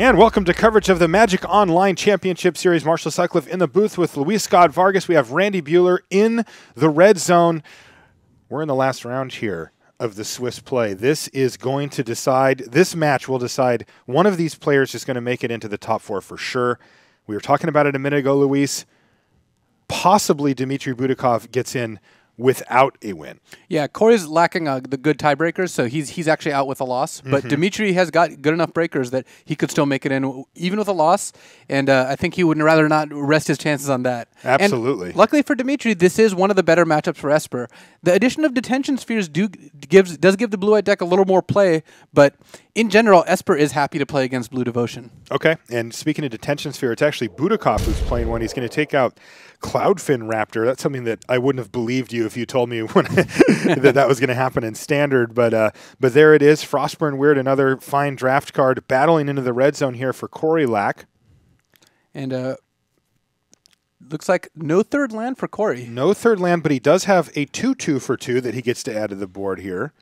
And welcome to coverage of the Magic Online Championship Series. Marshall Sutcliffe in the booth with Luis Scott Vargas. We have Randy Buehler in the red zone. We're in the last round here of the Swiss play. This is going to decide, this match will decide one of these players is going to make it into the top four for sure. We were talking about it a minute ago, Luis. Possibly Dmitriy Butakov gets in without a win. Yeah, Cory's lacking the good tiebreakers, so he's actually out with a loss. But Dmitry has got good enough breakers that he could still make it in even with a loss, and I think he would rather not rest his chances on that. Absolutely. And luckily for Dmitry, this is one of the better matchups for Esper. The addition of detention spheres does give the blue-white deck a little more play, but in general, Esper is happy to play against Blue Devotion. Okay, and speaking of detention sphere, it's actually Butakov who's playing one. He's going to take out Cloudfin Raptor. That's something that I wouldn't have believed you if you told me when that was going to happen in Standard. But there it is. Frostburn Weird, another fine draft card, battling into the red zone here for Cory Lack. And looks like no third land for Cory. No third land, but he does have a 2/2 for 2 that he gets to add to the board here.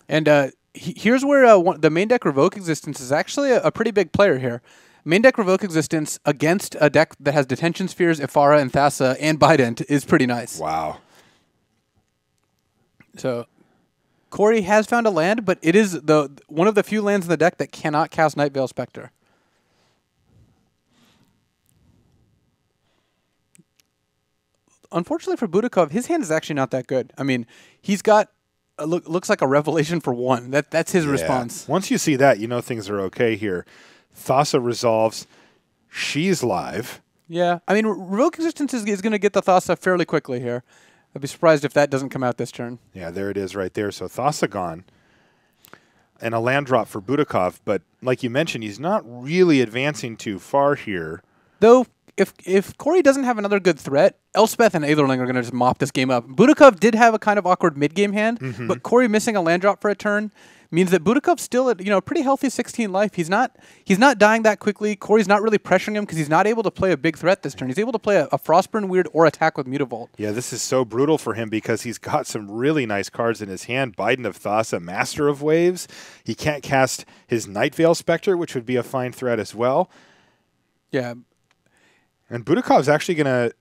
And here's where the main deck Revoke Existence is actually a pretty big player here. Main deck Revoke Existence against a deck that has Detention Spheres, Ifara, and Thassa, and Bident is pretty nice. Wow. So Cory has found a land, but it is one of the few lands in the deck that cannot cast Night Veil Spectre. Unfortunately for Butakov, his hand is actually not that good. I mean, he's got looks like a Revelation for 1. That's his response. Once you see that, you know things are okay here. Thassa resolves. She's live. Yeah. I mean, Revoke Existence is going to get the Thassa fairly quickly here. I'd be surprised if that doesn't come out this turn. Yeah, there it is right there. So Thassa gone. And a land drop for Butakov. But like you mentioned, he's not really advancing too far here. Though, if Cory doesn't have another good threat, Elspeth and Aetherling are going to just mop this game up. Butakov did have a kind of awkward mid-game hand, but Cory missing a land drop for a turn means that Butakov's still at a pretty healthy 16 life. He's not dying that quickly. Cory's not really pressuring him because he's not able to play a big threat this turn. He's able to play a Frostburn Weird or attack with Mutavault. Yeah, this is so brutal for him because he's got some really nice cards in his hand. Bident of Thassa, Master of Waves. He can't cast his Night Veil Spectre, which would be a fine threat as well. Yeah. And Butakov's actually going to...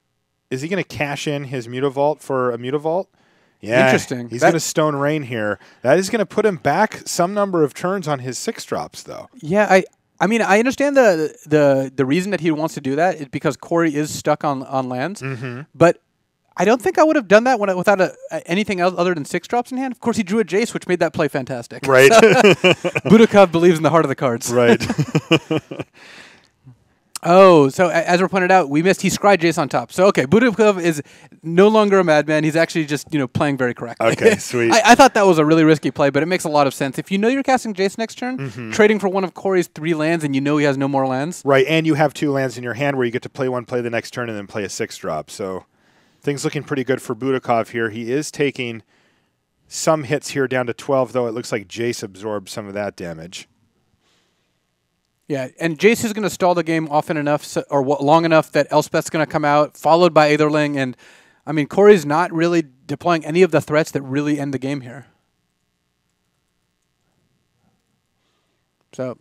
Is he going to cash in his Mutavault for a Mutavault? Yeah, interesting. He's going to Stone Rain here. That is going to put him back some number of turns on his 6-drops, though. Yeah, I mean, I understand the reason that he wants to do that is because Cory is stuck on lands. But I don't think I would have done that without anything else other than 6-drops in hand. Of course, he drew a Jace, which made that play fantastic. Right. Butakov believes in the heart of the cards. Right. Oh, so as we're pointed out, we missed he scryed Jace on top. So, okay, Butakov is no longer a madman. He's actually just, playing very correctly. Okay, sweet. I thought that was a really risky play, but it makes a lot of sense. If you know you're casting Jace next turn, trading for one of Cory's 3 lands and you know he has no more lands. Right, and you have 2 lands in your hand where you get to play one, play the next turn, and then play a 6-drop. So things looking pretty good for Butakov here. He is taking some hits here down to 12, though it looks like Jace absorbed some of that damage. Yeah, and Jace is going to stall the game often enough or long enough that Elspeth's going to come out, followed by Aetherling. And, I mean, Cory's not really deploying any of the threats that really end the game here. So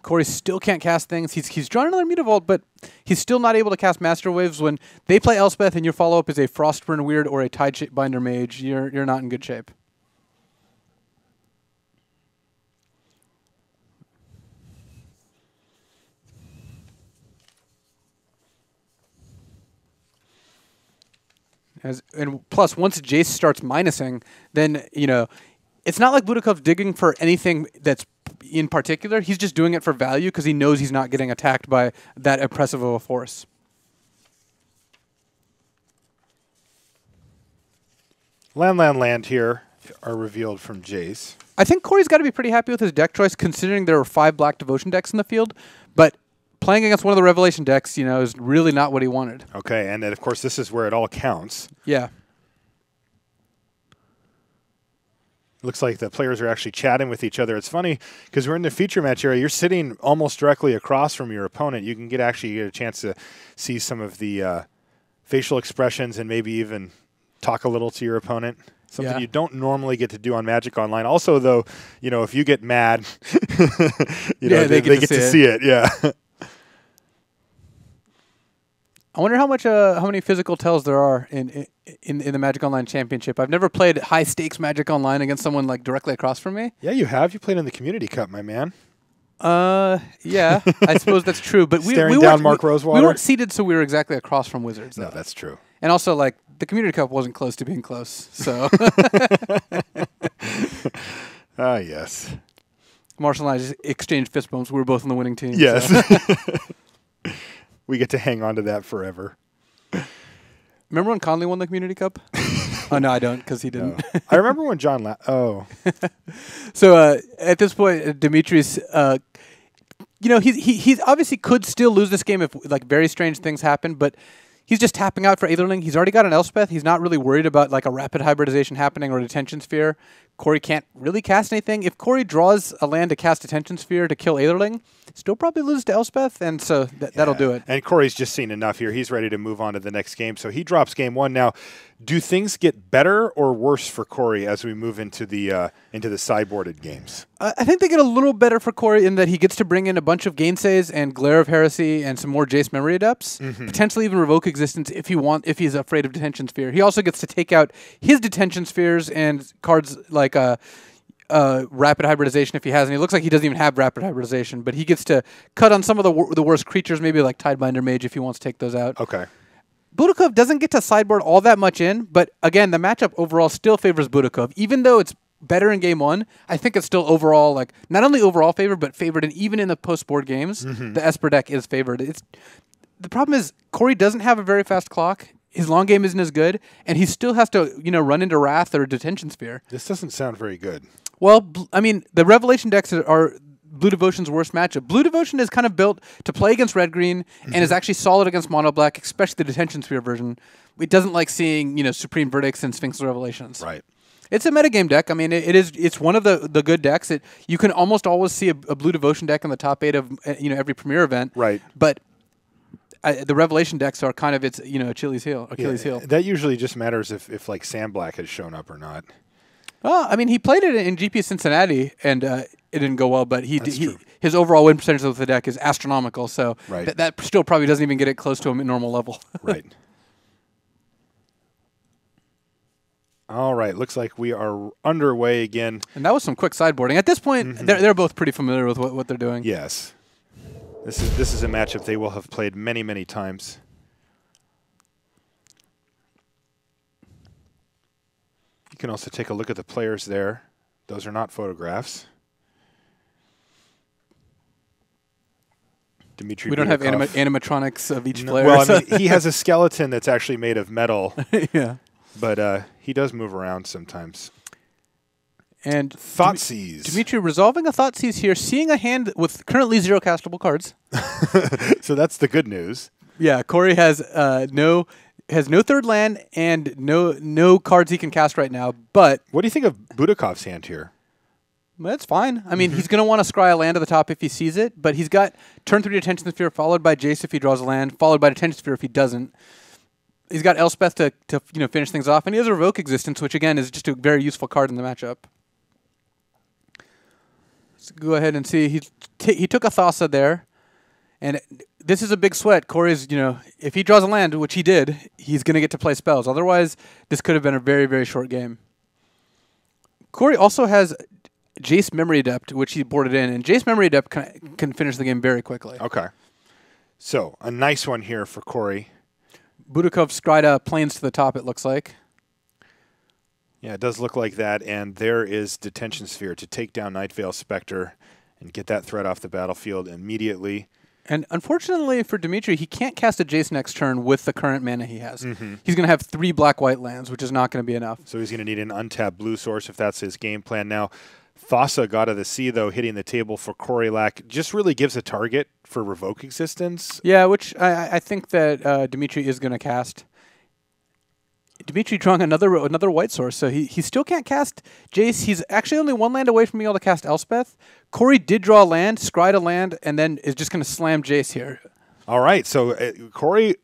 Cory still can't cast things. He's drawn another Mutavault, but he's still not able to cast Master Waves. When they play Elspeth and your follow-up is a Frostburn Weird or a Tidebinder Mage, you're not in good shape. And plus, once Jace starts minusing, then, it's not like Butakov's digging for anything that's in particular. He's just doing it for value because he knows he's not getting attacked by that oppressive of a force. Land here are revealed from Jace. I think Cory's got to be pretty happy with his deck choice, considering there are 5 Black Devotion decks in the field. But playing against one of the Revelation decks, is really not what he wanted. Okay, and then, of course, this is where it all counts. Yeah. Looks like the players are actually chatting with each other. It's funny because we're in the feature match area. You're sitting almost directly across from your opponent. You can actually get a chance to see some of the facial expressions and maybe even talk a little to your opponent. Something Yeah. you don't normally get to do on Magic Online. Also, though, if you get mad, they get to see it. Yeah. I wonder how many physical tells there are in the Magic Online Championship. I've never played high stakes Magic Online against someone like directly across from me. Yeah, you have. You played in the Community Cup, my man. Yeah, I suppose that's true. But we down Mark Rosewater. We weren't seated, so we were exactly across from Wizards. No, that's true. And also, like, the Community Cup wasn't close to being close. So, yes. Marshall and I just exchanged fist bumps. We were both on the winning team. Yes. So. We get to hang on to that forever. Remember when Conley won the Community Cup? Oh, no, I don't, because he didn't. No. I remember when John So, at this point, Dimitri's, he obviously could still lose this game if, like, very strange things happen, but he's just tapping out for Aetherling. He's already got an Elspeth. He's not really worried about, like, a rapid hybridization happening or a Detention Sphere. Cory can't really cast anything. If Cory draws a land to cast Detention Sphere to kill Aetherling, still probably loses to Elspeth, and so that'll do it. And Cory's just seen enough here. He's ready to move on to the next game. So he drops game one. Now, do things get better or worse for Cory as we move into the sideboarded games? I think they get a little better for Cory in that he gets to bring in a bunch of Gainsays and Glare of Heresy and some more Jace Memory Adepts, potentially even Revoke Existence if he's afraid of Detention Sphere. He also gets to take out his Detention Spheres and cards like Rapid Hybridization if he has any. It looks like he doesn't even have Rapid Hybridization, but he gets to cut on some of the worst creatures, maybe like Tidebinder Mage if he wants to take those out. Okay. Butakov doesn't get to sideboard all that much in, but again, the matchup overall still favors Butakov. Even though it's better in game one, I think it's still overall, like, not only overall favored, but favored, and even in the post-board games, the Esper deck is favored. The problem is Cory doesn't have a very fast clock. His long game isn't as good, and he still has to, run into Wrath or Detention Sphere. This doesn't sound very good. Well, I mean, the Revelation decks are Blue Devotion's worst matchup. Blue Devotion is kind of built to play against red-green and is actually solid against mono-black, especially the Detention Sphere version. It doesn't like seeing, Supreme Verdicts and Sphinx Revelations. Right. It's a metagame deck. I mean, it's one of the good decks. You can almost always see a Blue Devotion deck in the top 8 of every Premier event. Right. But the Revelation decks are kind of its Achilles heel. That usually just matters if like Sandblack has shown up or not. Well, I mean, he played it in GP Cincinnati, and it didn't go well. But his overall win percentage of the deck is astronomical. So that still probably doesn't even get it close to a normal level. Right. All right. Looks like we are underway again. And that was some quick sideboarding. At this point, they're both pretty familiar with what they're doing. Yes. This is a matchup they will have played many, many times. You can also take a look at the players there. Those are not photographs. Dmitriy We don't have Butakov. animatronics of each player. Well, I mean, he has a skeleton that's actually made of metal. Yeah. But he does move around sometimes. And Thoughtseize. Dmitriy resolving a Thoughtseize here, seeing a hand with currently 0 castable cards. So that's the good news. Yeah, Cory has no third land and no cards he can cast right now. But what do you think of Butakov's hand here? That's fine. I mean, he's going to want to scry a land at the top if he sees it, but he's got turn 3 Detention Sphere followed by Jace if he draws a land, followed by Detention Sphere if he doesn't. He's got Elspeth to finish things off, and he has a Revoke Existence, which again is just a very useful card in the matchup. Let's go ahead and see. He took a Thassa there, and this is a big sweat. Cory's, if he draws a land, which he did, he's going to get to play spells. Otherwise, this could have been a very, very short game. Cory also has Jace Memory Adept, which he boarded in, and Jace Memory Adept can finish the game very quickly. Okay. So, a nice one here for Cory. Butakov scryed planes to the top, it looks like. Yeah, it does look like that, and there is Detention Sphere to take down Nightveil Spectre and get that threat off the battlefield immediately. And unfortunately for Dmitriy, he can't cast a Jace next turn with the current mana he has. He's going to have 3 black-white lands, which is not going to be enough. So he's going to need an untapped blue source if that's his game plan. Now, Thassa, God of the Sea, though, hitting the table for Cory Lack, just really gives a target for Revoke Existence. Yeah, which I think that Dmitriy is going to cast. Dmitriy drawing another white source, so he still can't cast Jace. He's actually only 1 land away from being able to cast Elspeth. Cory did draw a land, scryed a land, and then is just going to slam Jace here. All right, so Cory,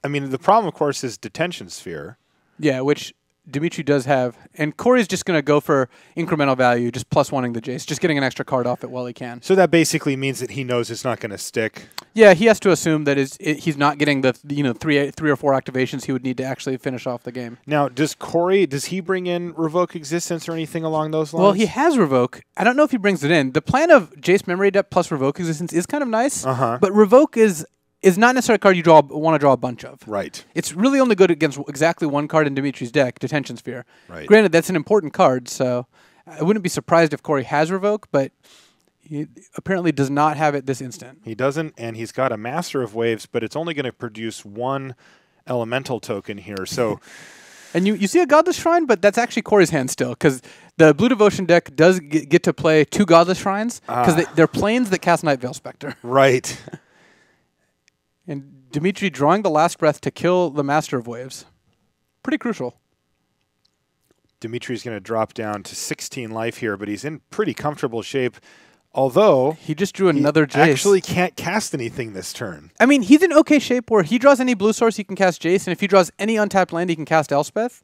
I mean, the problem, of course, is Detention Sphere. Yeah, which Dmitriy does have. And Cory's just going to go for incremental value, just +1ing the Jace, just getting an extra card off it while he can. So that basically means that he knows it's not going to stick. Yeah, he has to assume that he's not getting the three or four activations he would need to actually finish off the game. Now, does he bring in Revoke Existence or anything along those lines? Well, he has Revoke. I don't know if he brings it in. The plan of Jace Memory Adept plus Revoke Existence is kind of nice, but Revoke is not necessarily a card you want to draw a bunch of. Right. It's really only good against exactly one card in Dmitriy's deck, Detention Sphere. Right. Granted, that's an important card, so I wouldn't be surprised if Cory has Revoke, but he apparently does not have it this instant. He doesn't, and he's got a Master of Waves, but it's only going to produce one elemental token here. So, and you see a Godless Shrine, but that's actually Cory's hand still, because the Blue Devotion deck does get to play 2 Godless Shrines, because they're planes that cast Night Veil Spectre. Right. And Dmitriy drawing the last breath to kill the Master of Waves. Pretty crucial. Dmitry's going to drop down to 16 life here, but he's in pretty comfortable shape. Although he just drew another Jace. Actually can't cast anything this turn. I mean, he's in okay shape where he draws any blue source, he can cast Jace, and if he draws any untapped land, he can cast Elspeth.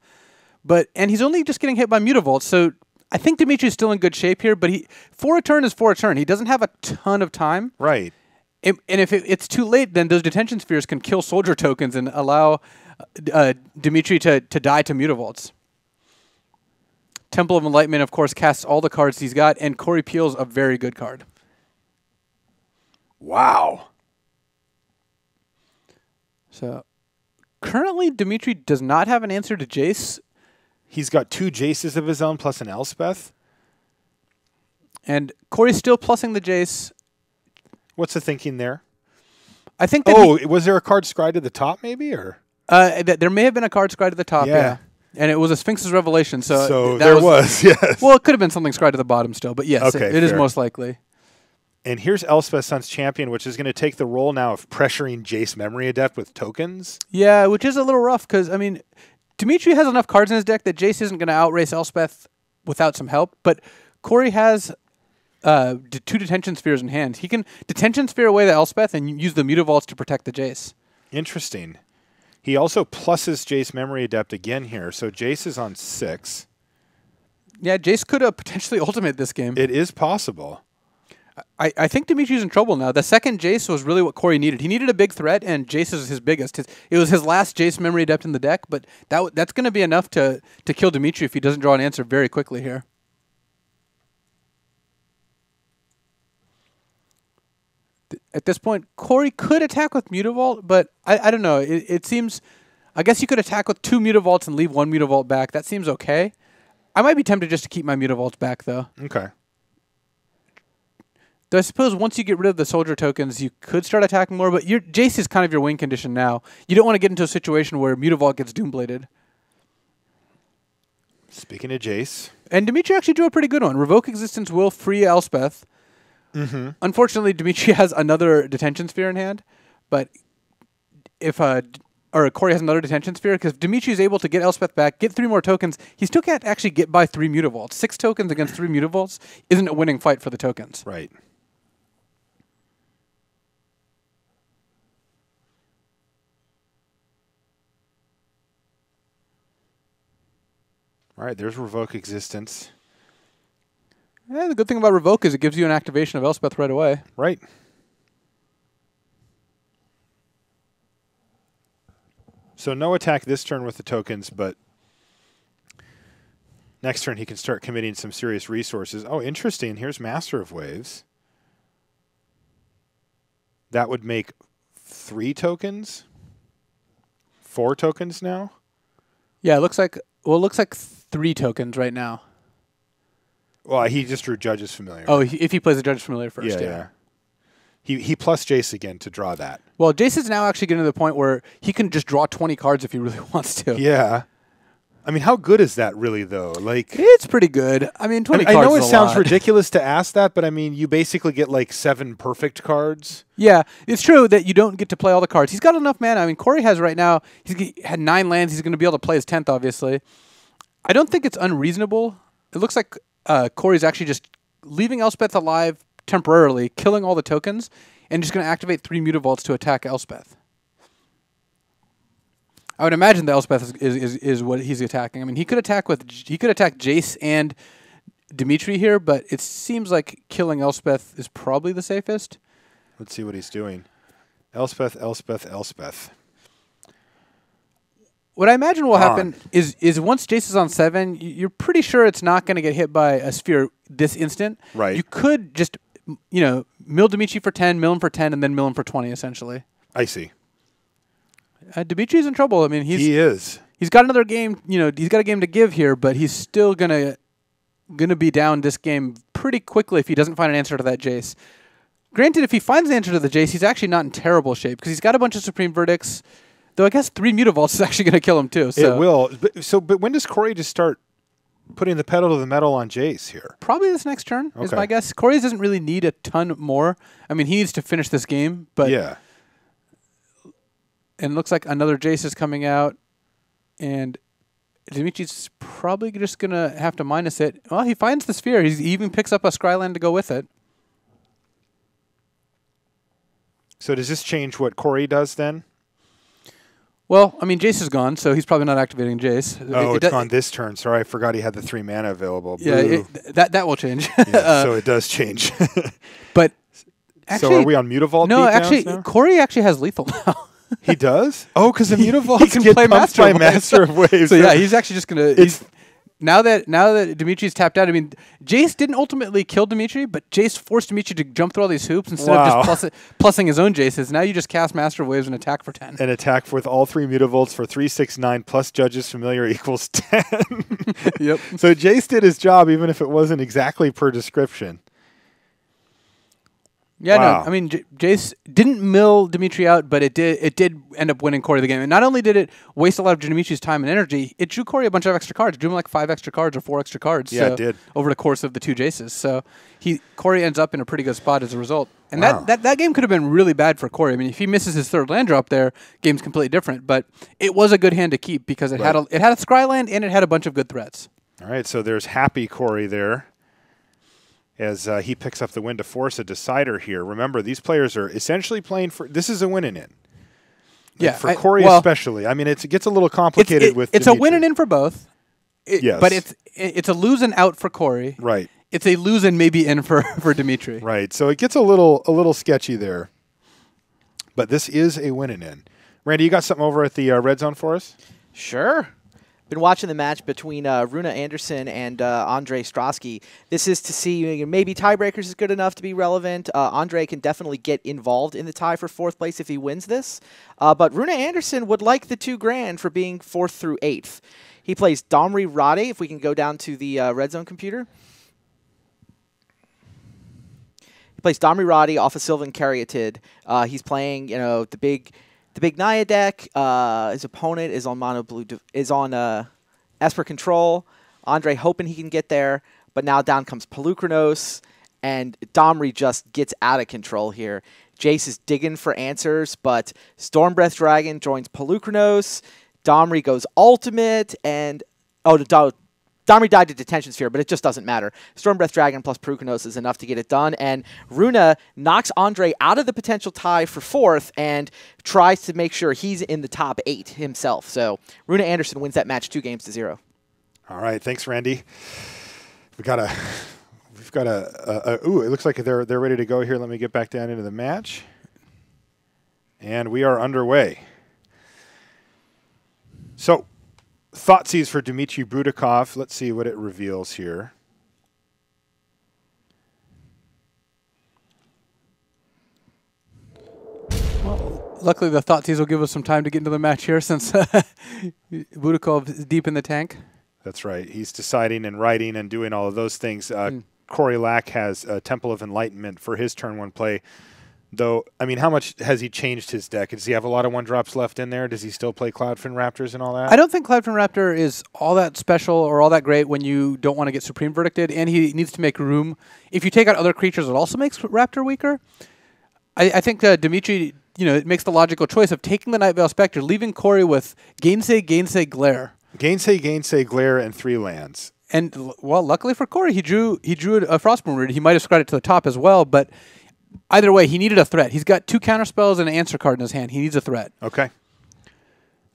And he's only just getting hit by Mutavault, so I think Dmitry's still in good shape here, but for a turn is for a turn. He doesn't have a ton of time. Right. And if it's too late, then those Detention Spheres can kill soldier tokens and allow Dmitriy to die to Mutavaults. Temple of Enlightenment, of course, casts all the cards he's got, and Cory Peel's a very good card. Wow. So, currently, Dmitriy does not have an answer to Jace. He's got 2 Jaces of his own plus an Elspeth. And Cory's still plussing the Jace. What's the thinking there? I think that was there a card scryed at the top, maybe, or there may have been a card scryed at the top. Yeah, and it was a Sphinx's Revelation. So there was yes. Well, it could have been something scryed at the bottom still, but yes, okay, it is most likely. And here's Elspeth Sun's Champion, which is going to take the role now of pressuring Jace Memory Adept with tokens. Yeah, which is a little rough because I mean, Dmitriy has enough cards in his deck that Jace isn't going to outrace Elspeth without some help, but Cory has 2 Detention Spheres in hand. He can Detention Sphere away the Elspeth and use the Mutavaults to protect the Jace. Interesting. He also pluses Jace Memory Adept again here, so Jace is on 6. Yeah, Jace could have potentially ultimate this game. It is possible. I think Dmitri's in trouble now. The second Jace was really what Cory needed. He needed a big threat, and Jace is his biggest. It was his last Jace Memory Adept in the deck, but that's going to be enough to kill Dmitriy if he doesn't draw an answer very quickly here. At this point, Cory could attack with Mutavault, but I don't know. It seems... I guess you could attack with 2 Mutavaults and leave 1 Mutavault back. That seems okay. I might be tempted just to keep my Mutavaults back, though. Okay. Though I suppose once you get rid of the soldier tokens, you could start attacking more, but Jace is kind of your win condition now. You don't want to get into a situation where Mutavault gets Doombladed. Speaking of Jace. And Dmitriy actually drew a pretty good one. Revoke Existence will free Elspeth. Mm-hmm. Unfortunately, Dmitriy has another Detention Sphere in hand, but if Cory has another Detention Sphere, because Dmitriy is able to get Elspeth back, get 3 more tokens, he still can't actually get by 3 Mutavaults. 6 tokens against 3 Mutavaults isn't a winning fight for the tokens. Right. All right, there's Revoke Existence. Yeah, the good thing about Revoke is it gives you an activation of Elspeth right away. Right. So no attack this turn with the tokens, but next turn he can start committing some serious resources. Oh, interesting. Here's Master of Waves. That would make 3 tokens? 4 tokens now? Yeah, it looks like 3 tokens right now. Well, he just drew Judge's Familiar. Oh, if he plays the Judge's Familiar first, yeah. He plus Jace again to draw that. Well, Jace is now actually getting to the point where he can just draw 20 cards if he really wants to. Yeah. I mean, how good is that really, though? Like, it's pretty good. I mean, 20 cards I know it is a sounds lot. ridiculous to ask that, but I mean, you basically get like 7 perfect cards. Yeah, it's true that you don't get to play all the cards. He's got enough mana. I mean, Cory has right now, he had 9 lands. He's going to be able to play his 10th, obviously. I don't think it's unreasonable. It looks like Cory's actually just leaving Elspeth alive temporarily, killing all the tokens, and just going to activate 3 Mutavaults to attack Elspeth. I would imagine the Elspeth is what he's attacking. I mean, he could attack Jace and Dmitriy here, but it seems like killing Elspeth is probably the safest. Let's see what he's doing. Elspeth. What I imagine will happen is once Jace is on 7, you're pretty sure it's not going to get hit by a sphere this instant. Right. You could just, mill Dmitriy for 10, mill him for 10, and then mill him for 20, essentially. I see. Dmitri's in trouble. I mean, he is. He's got another game. He's got a game to give here, but he's still gonna be down this game pretty quickly if he doesn't find an answer to that Jace. Granted, if he finds the answer to the Jace, he's actually not in terrible shape because he's got a bunch of Supreme Verdicts. Though I guess 3 Mutavaults is actually going to kill him too. So. It will. But when does Cory just start putting the pedal to the metal on Jace here? Probably this next turn is my guess. Cory doesn't really need a ton more. I mean, he needs to finish this game, but yeah. And it looks like another Jace is coming out, and Dmitri's probably just going to have to minus it. Well, he finds the sphere. He even picks up a Scryland to go with it. So does this change what Cory does then? Well, I mean, Jace is gone, so he's probably not activating Jace. Oh, it's gone this turn. Sorry, I forgot he had the 3 mana available. Yeah, that will change. Yeah, so it does change. But actually, so are we on Mutavault? No, actually, now? Cory actually has lethal now. He does? Oh, because the Mutavaults he can get play pumped by Master of Waves. So yeah, he's actually just gonna. Now that Dmitri's tapped out, I mean, Jace didn't ultimately kill Dmitriy, but Jace forced Dmitriy to jump through all these hoops instead of just plussing his own Jaces. Now you just cast Master of Waves and attack for 10. And attack with all 3 Mutavaults for 3, 6, 9 plus Judge's Familiar equals 10. Yep. So Jace did his job, even if it wasn't exactly per description. Yeah, no, I mean, Jace didn't mill Dmitriy out, but it did end up winning Cory the game. And not only did it waste a lot of Dmitri's time and energy, it drew Cory a bunch of extra cards. It drew him like 5 extra cards or 4 extra cards. Yeah, it did. Over the course of the 2 Jaces. So Cory ends up in a pretty good spot as a result. And that game could have been really bad for Cory. I mean, if he misses his 3rd land drop there, game's completely different. But it was a good hand to keep because it had a Scryland and it had a bunch of good threats. All right, so there's happy Cory there, as he picks up the win to force a decider here. Remember, these players are essentially playing for – this is a win and in. Yeah. For Cory especially. I mean, it gets a little complicated with It's Dmitriy. a win and in for both. Yes. But it's a lose and out for Cory. Right. It's a lose and maybe in for Dmitriy. Right. So it gets a little sketchy there. But this is a win and in. Randy, you got something over at the red zone for us? Sure. Been watching the match between Runa Anderson and Andre Strosky. This is to see maybe tiebreakers is good enough to be relevant. Andre can definitely get involved in the tie for 4th place if he wins this. But Runa Anderson would like the $2,000 for being 4th through 8th. He plays Dmitriy Butakov, if we can go down to the red zone computer. He plays Dmitriy Butakov off of Sylvan Caryatid. He's playing, the big Naya deck. His opponent is on Mono Blue, is on Esper Control. Andre hoping he can get there, but now down comes Pelucranos, and Dmitriy just gets out of control here. Jace is digging for answers, but Stormbreath Dragon joins Pelucranos. Dmitriy goes ultimate, and Dmitriy died to Detention Sphere, but it just doesn't matter. Stormbreath Dragon plus Pelucranos is enough to get it done, and Runa knocks Andre out of the potential tie for 4th and tries to make sure he's in the top 8 himself. So Runa Anderson wins that match 2-0. All right, thanks, Randy. We've got a. Ooh, it looks like they're ready to go here. Let me get back down into the match, and we are underway. So, Thoughtseize for Dmitriy Butakov. Let's see what it reveals here. Well, luckily the Thoughtseize will give us some time to get into the match here since Butakov is deep in the tank. That's right. He's deciding and writing and doing all of those things. Cory Lack has Temple of Enlightenment for his turn 1 play. Though, I mean, how much has he changed his deck? Does he have a lot of 1-drops left in there? Does he still play Cloudfin Raptors and all that? I don't think Cloudfin Raptor is all that special or all that great when you don't want to get Supreme Verdicted, and he needs to make room. If you take out other creatures, it also makes Raptor weaker. I think Dmitriy, it makes the logical choice of taking the Night Veil Spectre, leaving Cory with Gainsay, Glare. Gainsay, Glare, and 3 lands. And, well, luckily for Cory, he drew a Frostmourne Root. He might have scratched it to the top as well, but either way, he needed a threat. He's got 2 counterspells and an answer card in his hand. He needs a threat. Okay.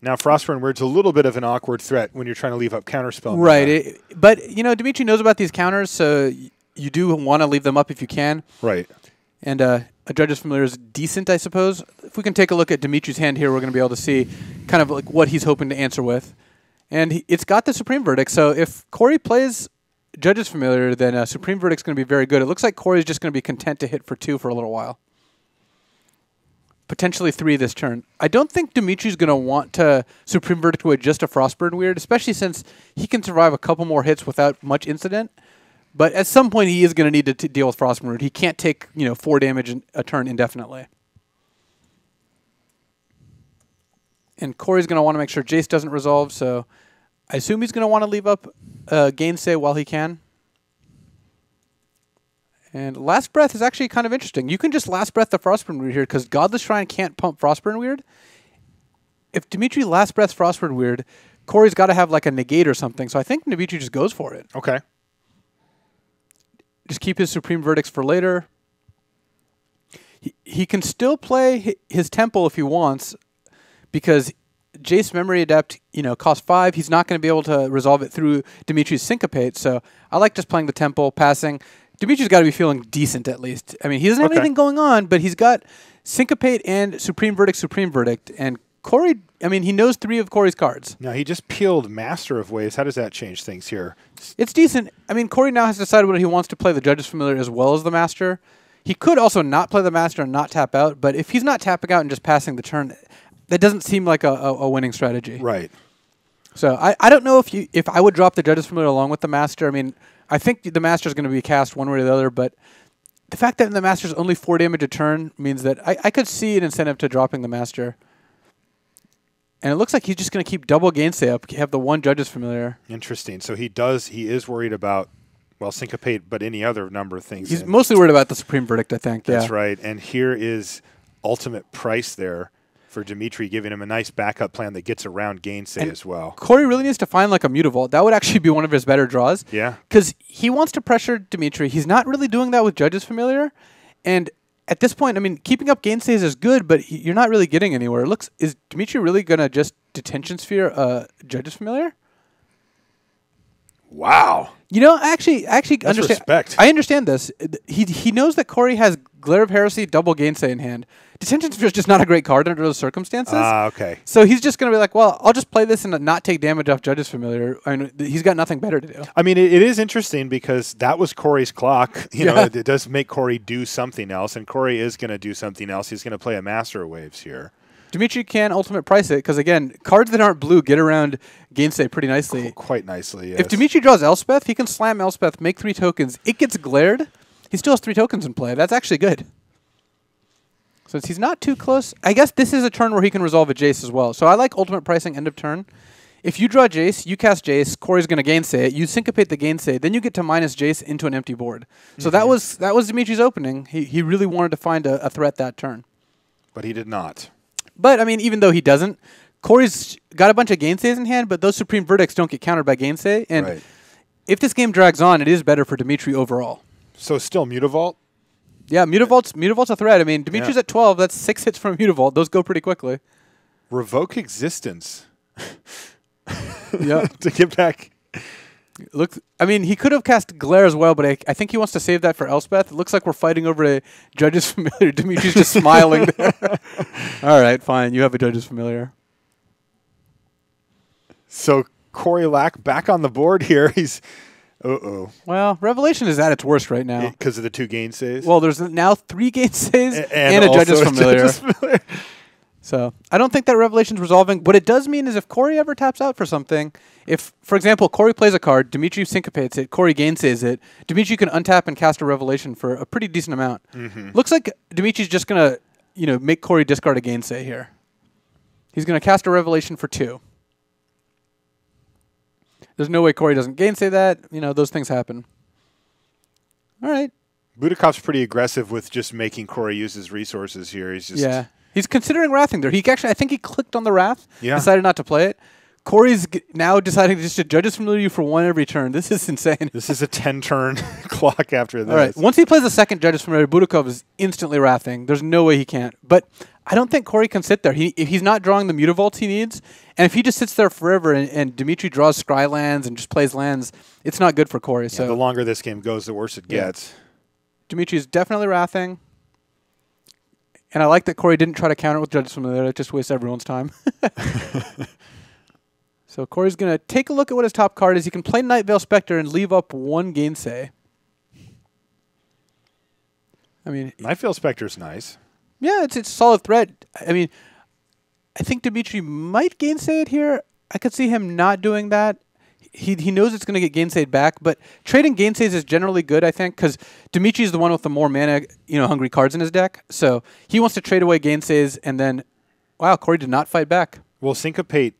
Now, Frostburn Weird's a little bit of an awkward threat when you're trying to leave up counterspell. Right. But, Dmitriy knows about these counters, so you do want to leave them up if you can. Right. And a Judge's Familiar is decent, I suppose. If we can take a look at Dmitriy's hand here, we're going to be able to see kind of like what he's hoping to answer with. And it's got the Supreme Verdict, so if Cory plays Judge's Familiar, then Supreme Verdict's going to be very good. It looks like Cory's just going to be content to hit for 2 for a little while. Potentially 3 this turn. I don't think Dmitriy's going to want to Supreme Verdict with just a Frostburn Weird, especially since he can survive a couple more hits without much incident. But at some point, he is going to need to deal with Frostburn Weird. He can't take 4 damage a turn indefinitely. And Cory's going to want to make sure Jace doesn't resolve, so I assume he's going to want to leave up Gainsay while he can. And Last Breath is actually kind of interesting. You can just Last Breath the Frostburn Weird here because Godless Shrine can't pump Frostburn Weird. If Dmitriy Last Breaths Frostburn Weird, Cory's got to have like a negate or something, so I think Dmitriy just goes for it. Okay. Just keep his Supreme Verdicts for later. He can still play his Temple if he wants because Jace Memory Adept, costs 5. He's not going to be able to resolve it through Dmitriy's Syncopate, so I like just playing the Temple, passing. Dmitriy's got to be feeling decent at least. I mean, he doesn't have anything going on, but he's got Syncopate and Supreme Verdict, and Cory, he knows 3 of Cory's cards. Now, he just peeled Master of Waves. How does that change things here? It's decent. Cory now has decided whether he wants to play the Judge's Familiar as well as the Master. He could also not play the Master and not tap out, but if he's not tapping out and just passing the turn, that doesn't seem like a winning strategy. Right. So I don't know if I would drop the Judge's Familiar along with the Master. I think the Master is going to be cast one way or the other, but the fact that the Master is only 4 damage a turn means that I could see an incentive to dropping the Master. And it looks like he's just going to keep double Gainsay up, have the 1 Judge's Familiar. Interesting. So he is worried about, Syncopate, but any other number of things. He's mostly worried about the Supreme Verdict, I think. That's right. And here is ultimate price there for Dmitriy, giving him a nice backup plan that gets around Gainsay as well. Cory really needs to find like a Mutavault. That would actually be one of his better draws. Yeah. Because he wants to pressure Dmitriy. He's not really doing that with Judge's Familiar. And at this point, keeping up Gainsay's is good, but you're not really getting anywhere. Is Dmitriy really going to just Detention Sphere Judge's Familiar? Wow. I actually understand. Respect. I understand this. He knows that Cory has Glare of Heresy, double Gainsay in hand. Detention Sphere is just not a great card under those circumstances. Okay. So he's just going to be like, well, I'll just play this and not take damage off Judge's Familiar. He's got nothing better to do. It is interesting because that was Cory's clock. It does make Cory do something else, and Cory is going to do something else. He's going to play a Master of Waves here. Dmitriy can ultimate price it because, again, cards that aren't blue get around Gainsay pretty nicely. Quite nicely, yes. If Dmitriy draws Elspeth, he can slam Elspeth, make 3 tokens. It gets glared. He still has 3 tokens in play. That's actually good. Since he's not too close, I guess this is a turn where he can resolve a Jace as well. So I like ultimate pricing end of turn. If you draw Jace, you cast Jace, Cory's going to Gainsay it, you syncopate the Gainsay, then you get to minus Jace into an empty board. So that was Dmitriy's opening. He really wanted to find a threat that turn. But he did not. But, even though he doesn't, Cory's got a bunch of Gainsays in hand, but those Supreme Verdicts don't get countered by Gainsay. And if this game drags on, it is better for Dmitriy overall. So still Mutavault? Yeah, Mutavault's a threat. Dmitriy's at 12. That's 6 hits from Mutavault. Those go pretty quickly. Revoke Existence. Yeah. To get back. Look, he could have cast Glare as well, but I think he wants to save that for Elspeth. It looks like we're fighting over a Judge's Familiar. Dmitriy's just smiling there. All right, fine. You have a Judge's Familiar. So Cory Lack back on the board here. He's... Uh-oh. Well, Revelation is at its worst right now. Because of the 2 Gainsays? Well, there's now 3 Gainsays and a Judge's Familiar. So I don't think that Revelation's resolving. What it does mean is if Cory ever taps out for something, if, for example, Cory plays a card, Dmitriy syncopates it, Cory Gainsays it, Dmitriy can untap and cast a Revelation for a pretty decent amount. Looks like Dmitriy's just going to, make Cory discard a Gainsay here. He's going to cast a Revelation for 2. There's no way Cory doesn't Gainsay that. Those things happen. All right. Butakov's pretty aggressive with just making Cory use his resources here. He's just... Yeah. He's considering wrathing there. I think he clicked on the wrath, decided not to play it. Cory's now deciding just to Judge's Familiar for 1 every turn. This is insane. This is a 10-turn clock after this. All right. Once he plays a second Judge's Familiar, Butakov is instantly wrathing. There's no way he can't. But I don't think Cory can sit there. If he's not drawing the Mutavaults he needs, and if he just sits there forever and Dmitriy draws Scry lands and just plays lands, it's not good for Cory. So the longer this game goes, the worse it gets. Dmitriy definitely wrathing. And I like that Cory didn't try to counter with Judges from there. It just wastes everyone's time. So Cory's going to take a look at what his top card is. He can play Night Veil Spectre and leave up one Gainsay. I mean, Night Veil Spectre's nice. Yeah, it's a solid threat. I mean, I think Dmitriy might gainsay it here. I could see him not doing that. He knows it's going to get gainsayed back, but trading gainsays is generally good, I think, because Dmitriy is the one with the more mana, hungry cards in his deck. So he wants to trade away gainsays, and then, wow, Cory did not fight back. Well, Syncopate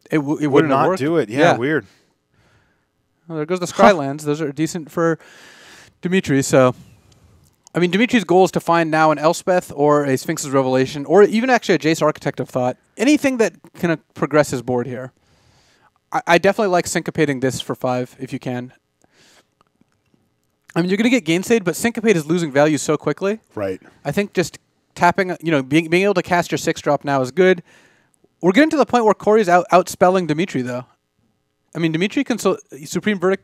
it would not do it. Yeah, weird. Well, there goes the Scrylands. Those are decent for Dmitriy, so... I mean, Dmitriy's goal is to find now an Elspeth or a Sphinx's Revelation, or even actually a Jace Architect of Thought. Anything that can progress his board here. I definitely like syncopating this for 5 if you can. I mean, you're going to get gainsayed, but Syncopate is losing value so quickly. Right. I think just tapping, being able to cast your 6-drop now is good. We're getting to the point where Cory's outspelling Dmitriy, though. I mean, Dmitriy can Supreme Verdict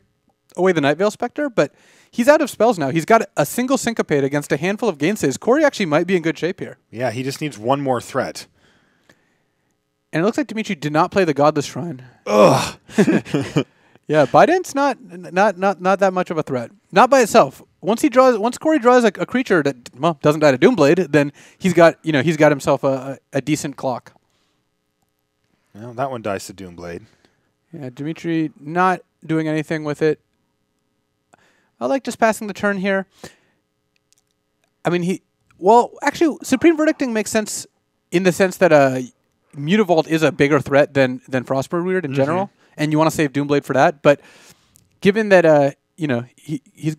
away the Night Veil Spectre, but he's out of spells now. He's got a single Syncopate against a handful of gainsays. Cory actually might be in good shape here. Yeah, he just needs one more threat. And it looks like Dmitriy did not play the Godless Shrine. Ugh. Yeah, Bident's not that much of a threat. Not by itself. Once Cory draws a creature that doesn't die to Doomblade, then he's got himself a decent clock. Well, that one dies to Doomblade. Yeah, Dmitriy not doing anything with it. I like just passing the turn here. I mean, actually, Supreme Verdicting makes sense in the sense that Mutavault is a bigger threat than Frostburn Weird in general, and you want to save Doomblade for that. But given that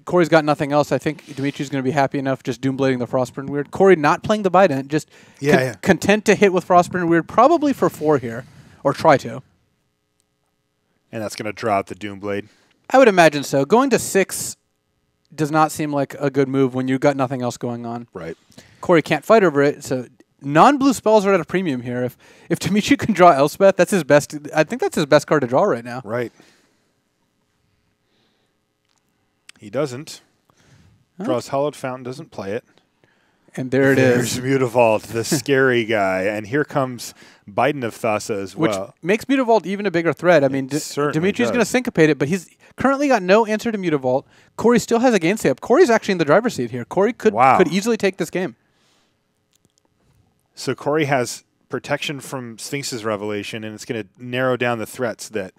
Cory's got nothing else, I think Dmitri's going to be happy enough just Doomblading the Frostburn Weird. Cory not playing the Bident, just content to hit with Frostburn Weird, probably for 4 here, or try to. And that's going to draw out the Doomblade. I would imagine so. Going to 6 does not seem like a good move when you've got nothing else going on. Right. Cory can't fight over it, so non-blue spells are at a premium here. If Dmitriy can draw Elspeth, that's his best. I think that's his best card to draw right now. Right. He doesn't. Draws Hallowed Fountain, doesn't play it. And there's Mutavault, the scary guy. And here comes Bident of Thassa as well. Which makes Mutavault even a bigger threat. I mean, Dmitri's going to syncopate it, but he's currently got no answer to Mutavault. Cory still has a gainsay up. Cory's actually in the driver's seat here. Cory could easily take this game. So Cory has protection from Sphinx's Revelation, and it's going to narrow down the threats that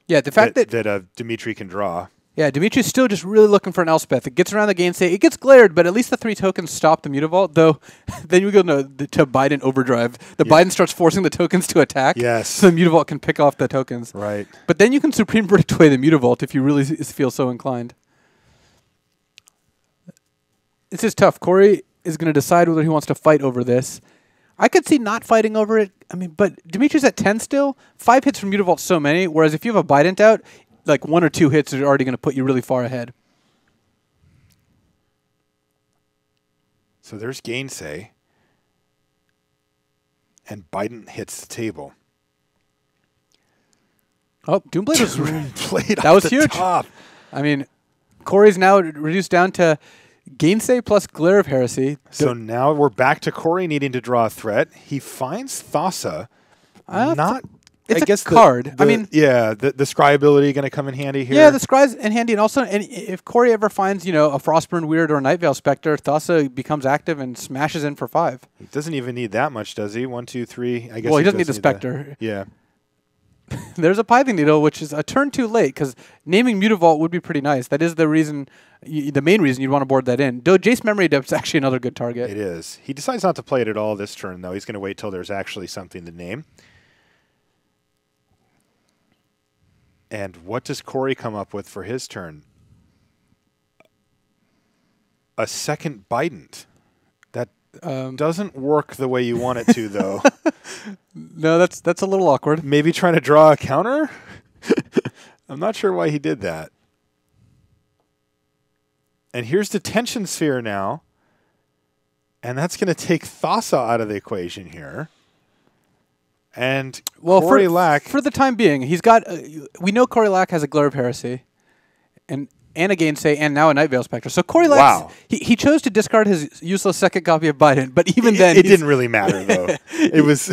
the fact that Dmitriy can draw. Yeah, Dmitri's still just really looking for an Elspeth. It gets around the gainsay. It gets glared, but at least the 3 tokens stop the Mutavault, though then we go to Bident Overdrive. The Bident starts forcing the tokens to attack. Yes. So the Mutavault can pick off the tokens. Right. But then you can Supreme Verdict away the Mutavault if you really feel so inclined. This is tough. Cory is going to decide whether he wants to fight over this. I could see not fighting over it. I mean, but Dmitri's at 10 still. 5 hits from Mutavault so many, whereas if you have a Bident out, like 1 or 2 hits are already going to put you really far ahead. So there's Gainsay. And Bident hits the table. Oh, Doomblade was Doomblade that was huge. Top. I mean, Cory's now reduced down to Gainsay plus Glare of Heresy. So now we're back to Cory needing to draw a threat. He finds Thassa. It's a card. I mean, the scry ability going to come in handy here. Yeah, the scry's in handy, and also, if Cory ever finds a Frostburn Weird or a Night Veil Spectre, Thassa becomes active and smashes in for 5. He doesn't even need that much, does he? 1, 2, 3. I guess. Well, he doesn't need the Spectre. Yeah. There's a Pithing Needle, which is a turn too late, because naming Mutavault would be pretty nice. That is the reason, the main reason you'd want to board that in. Though Jace Memory Depth's actually another good target. It is. He decides not to play it at all this turn, though. He's going to wait till there's actually something to name. And what does Cory come up with for his turn? A second Bident. That doesn't work the way you want it to, though. No, that's a little awkward. Maybe trying to draw a counter? I'm not sure why he did that. And here's the Tension Sphere now. And that's going to take Thassa out of the equation here. And Well, Cory Lack, for the time being, he's got. We know Cory Lack has a Glare of Heresy, and a Gainsay, and now a Night Veil Spectre. So Cory Lack, Wow. he chose to discard his useless second copy of Biden, but even then, it didn't really matter though. It was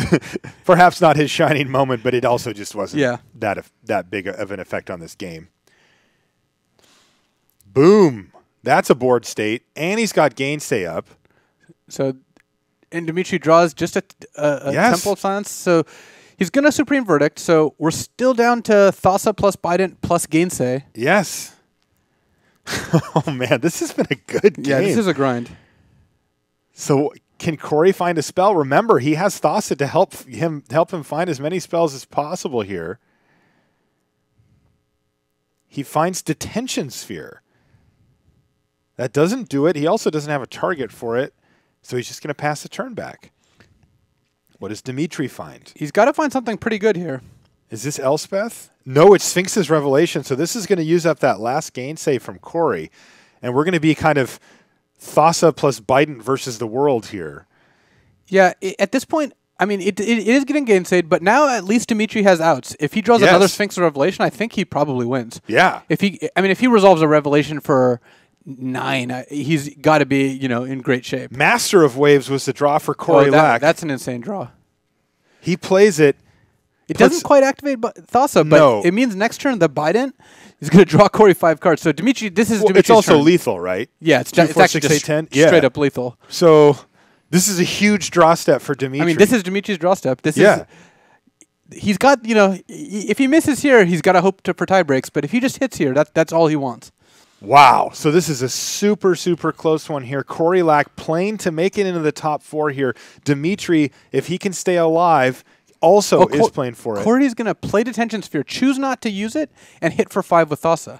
perhaps not his shining moment, but it also just wasn't that big of an effect on this game. Boom! That's a board state, and he's got Gainsay up. So, and Dmitriy draws just a Temple of Silence. So he's going to Supreme Verdict. So we're still down to Thassa plus Biden plus Gainsay. Yes. Oh man, this has been a good game. Yeah, this is a grind. So can Cory find a spell? Remember, he has Thassa to help him find as many spells as possible here. He finds Detention Sphere. That doesn't do it. He also doesn't have a target for it, so he's just going to pass the turn back. What does Dmitriy find? He's got to find something pretty good here. Is this Elspeth? No, it's Sphinx's Revelation. So this is going to use up that last Gainsay from Cory. And we're going to be kind of Thassa plus Biden versus the world here. Yeah, at this point, I mean, it is getting Gainsayed, but now at least Dmitriy has outs. If he draws another Sphinx's Revelation, I think he probably wins. Yeah. If he resolves a Revelation for 9, he's got to be, in great shape. Master of Waves was the draw for Cory Lack. That's an insane draw. He plays it. It doesn't quite activate Thassa, but it means next turn the Biden is going to draw Cory 5 cards. So Dmitriy, this is Dmitriy's It's also turn. lethal, right? Yeah, it's 2, 4, actually 6, 8, just 10. straight up lethal. So this is a huge draw step for Dmitriy. I mean, this is Dmitri's draw step. He's got, if he misses here, he's got to hope for tie breaks. But if he just hits here, that's all he wants. Wow. So this is a super, super close one here. Cory Lack playing to make it into the top 4 here. Dmitriy, if he can stay alive, also is playing for it. Cory's going to play Detention Sphere, choose not to use it, and hit for 5 with Thassa.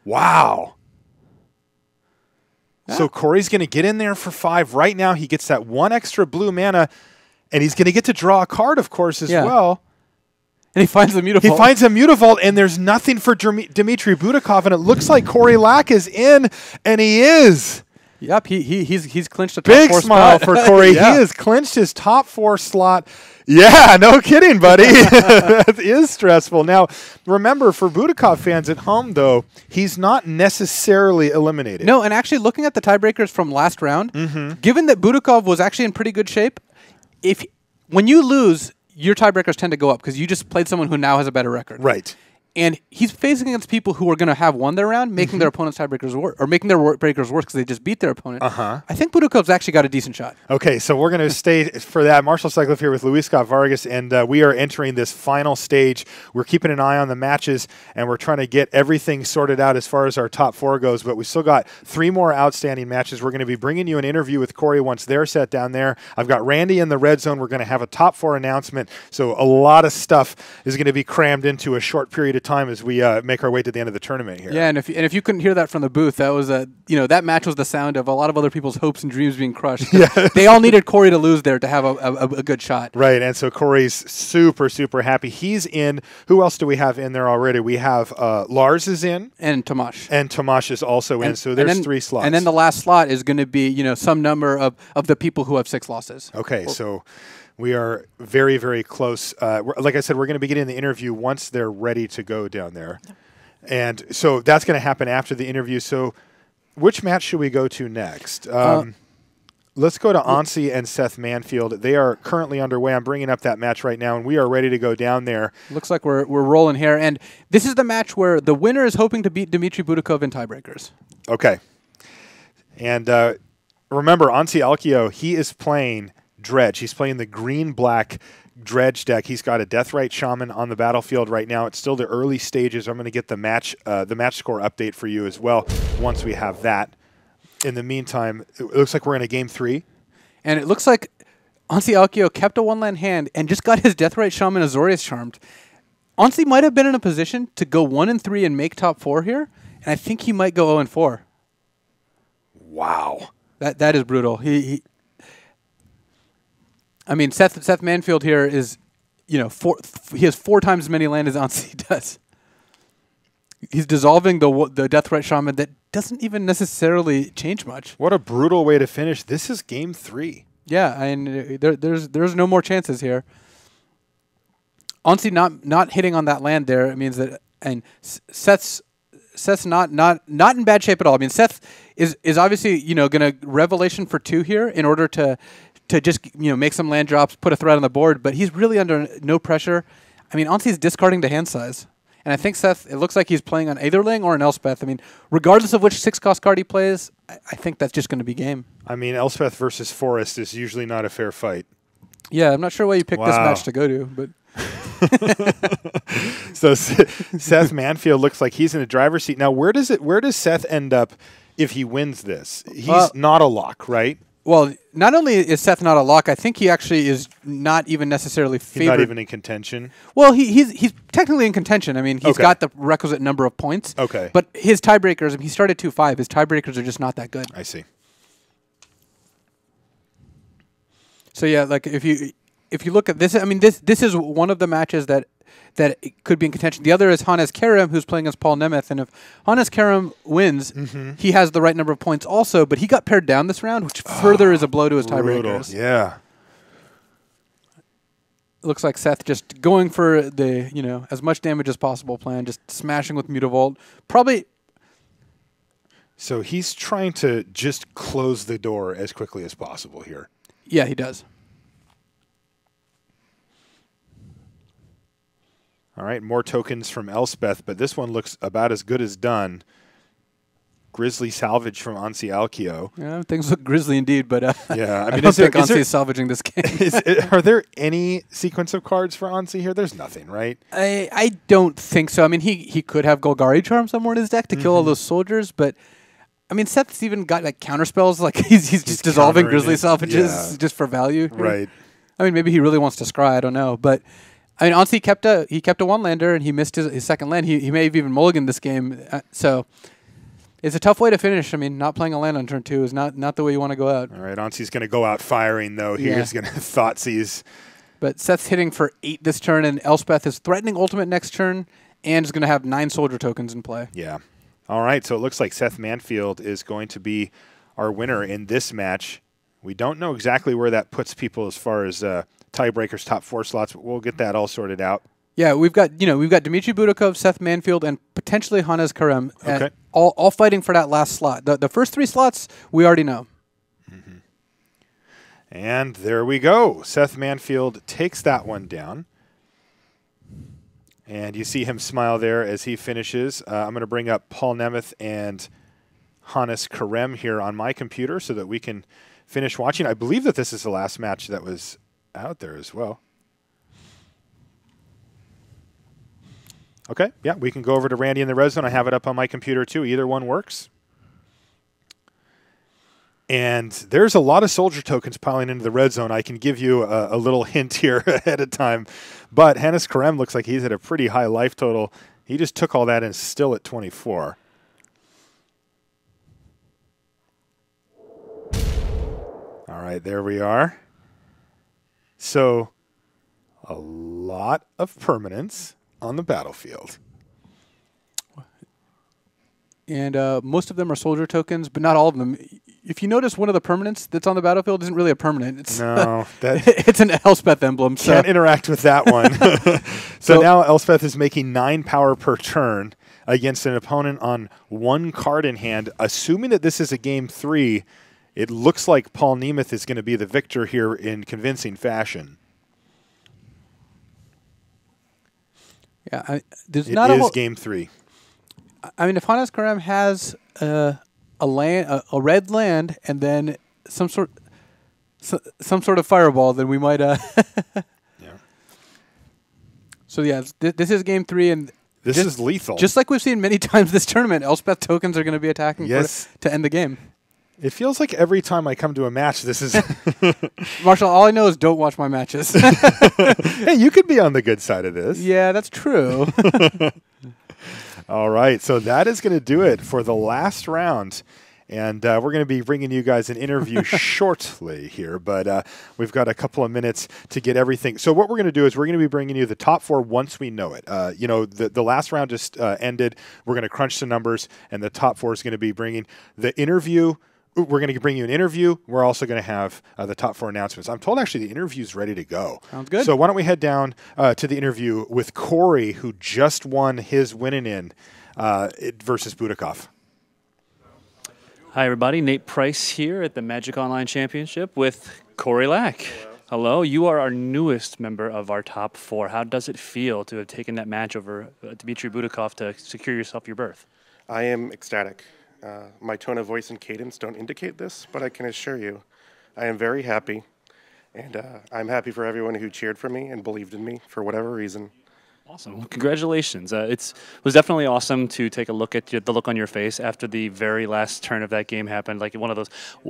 Wow. Yeah. So Cory's going to get in there for 5. Right now, he gets that 1 extra blue mana, and he's going to get to draw a card, of course, as well. And he finds a Mutavault. He finds a Mutavault, and there's nothing for Dmitriy Butakov, and it looks like Cory Lack is in, and he is. Yep, he's clinched a top 4 spot. Big smile for Cory. Yeah. He has clinched his top 4 slot. Yeah, no kidding, buddy. That is stressful. Now, remember, for Butakov fans at home, though, he's not necessarily eliminated. No, and actually looking at the tiebreakers from last round, given that Butakov was actually in pretty good shape, when you lose, your tiebreakers tend to go up because you just played someone who now has a better record. Right. And he's facing against people who are going to have won their round, making their opponent's tiebreakers worse, or making their breakers worse because they just beat their opponent. I think Budakov's actually got a decent shot. Okay, so we're going to stay for that. Marshall Sutcliffe here with Luis Scott Vargas, and we are entering this final stage. We're keeping an eye on the matches, and we're trying to get everything sorted out as far as our top 4 goes, but we still got 3 more outstanding matches. We're going to be bringing you an interview with Cory once they're set down there. I've got Randy in the red zone. We're going to have a top 4 announcement, so a lot of stuff is going to be crammed into a short period of time as we make our way to the end of the tournament here. Yeah, and if you couldn't hear that from the booth, that was that match was the sound of a lot of other people's hopes and dreams being crushed. Yes. They all needed Cory to lose there to have a good shot. Right, and so Cory's super, super happy. He's in. Who else do we have in there already? We have Lars is in. And Tomasz. And Tomasz is also in, so there's 3 slots. And then the last slot is going to be, some number of the people who have 6 losses. Okay, so we are very, very close. Like I said, we're going to be getting the interview once they're ready to go down there. And so that's going to happen after the interview. So which match should we go to next? Let's go to Ansi and Seth Manfield. They are currently underway. I'm bringing up that match right now, and we are ready to go down there. Looks like we're rolling here. And this is the match where the winner is hoping to beat Dmitriy Butakov in tiebreakers. Okay. And remember, Ansi Alkio, he is playing Dredge. He's playing the green-black Dredge deck. He's got a Deathrite Shaman on the battlefield right now. It's still the early stages. I'm going to get the match score update for you as well once we have that. In the meantime, it looks like we're in a game 3. And it looks like Ansi Alkio kept a 1-land hand and just got his Deathrite Shaman Azorius charmed. Ansi might have been in a position to go 1-3 and make top 4 here, and I think he might go 0-4. Wow. That is brutal. I mean, Seth Manfield here is, he has 4 times as many land as Ansi does. He's dissolving the Deathrite Shaman that doesn't even necessarily change much. What a brutal way to finish. This is game 3. Yeah, and there's no more chances here. Honestly, not hitting on that land there, it means that, and Seth's not in bad shape at all. I mean, Seth is obviously, going to revelation for 2 here in order to just, make some land drops, put a threat on the board, but he's really under no pressure. I mean, honestly, he's discarding to hand size. And I think Seth, it looks like he's playing on Aetherling or an Elspeth. I mean, regardless of which 6-cost card he plays, I think that's just going to be game. I mean, Elspeth versus Forest is usually not a fair fight. Yeah, I'm not sure why you picked this match to go to, but... So Seth Manfield looks like he's in the driver's seat. Now, where does Seth end up if he wins this? He's not a lock, right? Well, not only is Seth not a lock, I think he actually is not even necessarily favored. He's not even in contention? Well, he's technically in contention. I mean, he's got the requisite number of points. Okay. But his tiebreakers, I mean, he started 2-5. His tiebreakers are just not that good. I see. So, yeah, like if you look at this, I mean, this is one of the matches that it could be in contention. The other is Hannes Karim, who's playing against Paul Nemeth. And if Hannes Karim wins, he has the right number of points also, but he got paired down this round, which further is a blow to his tiebreakers. Yeah. Looks like Seth just going for the, as much damage as possible plan, just smashing with Mutavault. Probably. So he's trying to just close the door as quickly as possible here. Yeah, he does. All right, more tokens from Elspeth, but this one looks about as good as done. Grizzly salvage from Ansi Alkio. Yeah, things look grisly indeed, but yeah, I mean, I don't think Ansi is salvaging this game. Are there any sequence of cards for Ansi here? There's nothing, right? I don't think so. I mean, he could have Golgari Charm somewhere in his deck to kill all those soldiers, but I mean, Seth's even got like counter spells. Like he's just dissolving Grizzly salvages just for value. Right. I mean, maybe he really wants to scry. I don't know, but. I mean, honestly, he kept a 1-lander, and he missed his second land. He may have even mulliganed this game. So it's a tough way to finish. I mean, not playing a land on turn 2 is not the way you want to go out. All right, Ansi's going to go out firing, though. He's going to Thoughtseize. But Seth's hitting for 8 this turn, and Elspeth is threatening ultimate next turn, and is going to have 9 soldier tokens in play. Yeah. All right, so it looks like Seth Manfield is going to be our winner in this match. We don't know exactly where that puts people as far as tiebreakers, top 4 slots, but we'll get that all sorted out. Yeah, we've got Dmitriy Butakov, Seth Manfield, and potentially Hannes Karim, all fighting for that last slot. The first 3 slots we already know. And there we go. Seth Manfield takes that one down. And you see him smile there as he finishes. I'm going to bring up Paul Nemeth and Hannes Karim here on my computer so that we can finish watching. I believe that this is the last match that was out there as well. Okay, yeah, we can go over to Randy in the red zone. I have it up on my computer too. Either one works. And there's a lot of soldier tokens piling into the red zone. I can give you a little hint here ahead of time. But Hannes Karim looks like he's at a pretty high life total. He just took all that and is still at 24. All right, there we are. So a lot of permanents on the battlefield. And most of them are soldier tokens, but not all of them. If you notice, one of the permanents that's on the battlefield isn't really a permanent. It's it's an Elspeth emblem. So. Can't interact with that one. So now Elspeth is making 9 power per turn against an opponent on 1 card in hand. Assuming that this is a game 3, it looks like Paul Nemeth is going to be the victor here in convincing fashion. Yeah, it is game 3. I mean, if Hannes Karim has a red land, and then some sort of fireball, then we might. Yeah. So yeah, this is game 3, and this is lethal. Just like we've seen many times this tournament, Elspeth tokens are going to be attacking to end the game. It feels like every time I come to a match, this is... Marshall, all I know is don't watch my matches. Hey, you could be on the good side of this. Yeah, that's true. All right, so that is going to do it for the last round. And we're going to be bringing you guys an interview shortly here, but we've got a couple of minutes to get everything. So what we're going to do is we're going to be bringing you the top 4 once we know it. The last round just ended. We're going to crunch some numbers, and the top 4 is going to be bringing the interview. We're going to bring you an interview. We're also going to have the top 4 announcements. I'm told actually the interview's ready to go. Sounds good. So why don't we head down to the interview with Cory, who just won his winning in versus Butakov. Hi, everybody. Nate Price here at the Magic Online Championship with Cory Lack. Hello. You are our newest member of our top 4. How does it feel to have taken that match over Dmitriy Butakov to secure yourself your berth? I am ecstatic. My tone of voice and cadence don't indicate this, but I can assure you I am very happy, and I'm happy for everyone who cheered for me and believed in me for whatever reason. Awesome. Well, congratulations. It was definitely awesome to take a look at the look on your face after the very last turn of that game happened. Like one of those